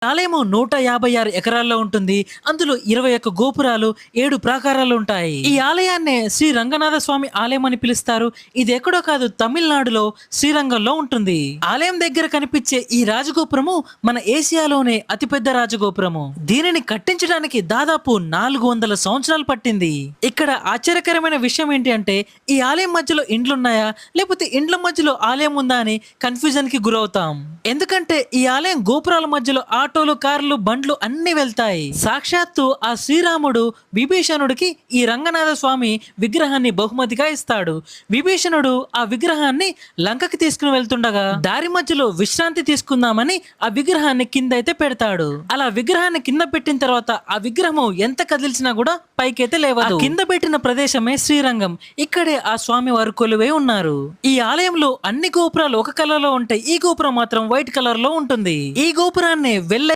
ఆలయము 156 ఎకరాల్లో ఉంటుంది. అందులో 21 గోపురాలు, 7 ప్రాకారాలు ఉంటాయి. ఈ ఆలయాన్నే శ్రీ రంగనాథ స్వామి ఆలయం అని పిలుస్తారు. ఇది ఎక్కడో కాదు, తమిళనాడులో శ్రీరంగంలో ఉంటుంది. ఆలయం దగ్గర కనిపించే ఈ రాజగోపురము మన ఏసియాలోనే అతిపెద్ద రాజగోపురము. దీనిని కట్టించడానికి దాదాపు 400 సంవత్సరాలు పట్టింది. ఇక్కడ ఆశ్చర్యకరమైన విషయం ఏంటి అంటే, ఈ ఆలయం మధ్యలో ఇండ్లున్నాయా లేకపోతే ఇండ్ల మధ్యలో ఆలయం ఉందా అని కన్ఫ్యూజన్ కి గురవుతాం. ఎందుకంటే ఈ ఆలయం గోపురాల మధ్యలో ఆటోలు, కార్లు, బండ్లు అన్ని వెళ్తాయి. సాక్షాత్తు ఆ శ్రీరాముడు విభీషణుడికి ఈ రంగనాథ స్వామి విగ్రహాన్ని బహుమతిగా ఇస్తాడు. విభీషణుడు ఆ విగ్రహాన్ని లంకకి తీసుకుని వెళ్తుండగా దారి మధ్యలో విశ్రాంతి తీసుకుందామని ఆ విగ్రహాన్ని కింద అయితే పెడతాడు. అలా విగ్రహాన్ని కింద పెట్టిన తర్వాత ఆ విగ్రహం ఎంత కదిల్చినా కూడా పైకైతే లేవదు. కింద పెట్టిన ప్రదేశమే శ్రీరంగం. ఇక్కడే ఆ స్వామి వారు కొలువై ఉన్నారు. ఈ ఆలయంలో అన్ని గోపురాలు ఒక కలర్ లో ఉంటాయి. ఈ గోపురం మాత్రం వైట్ కలర్ లో ఉంటుంది. ఈ గోపురాన్ని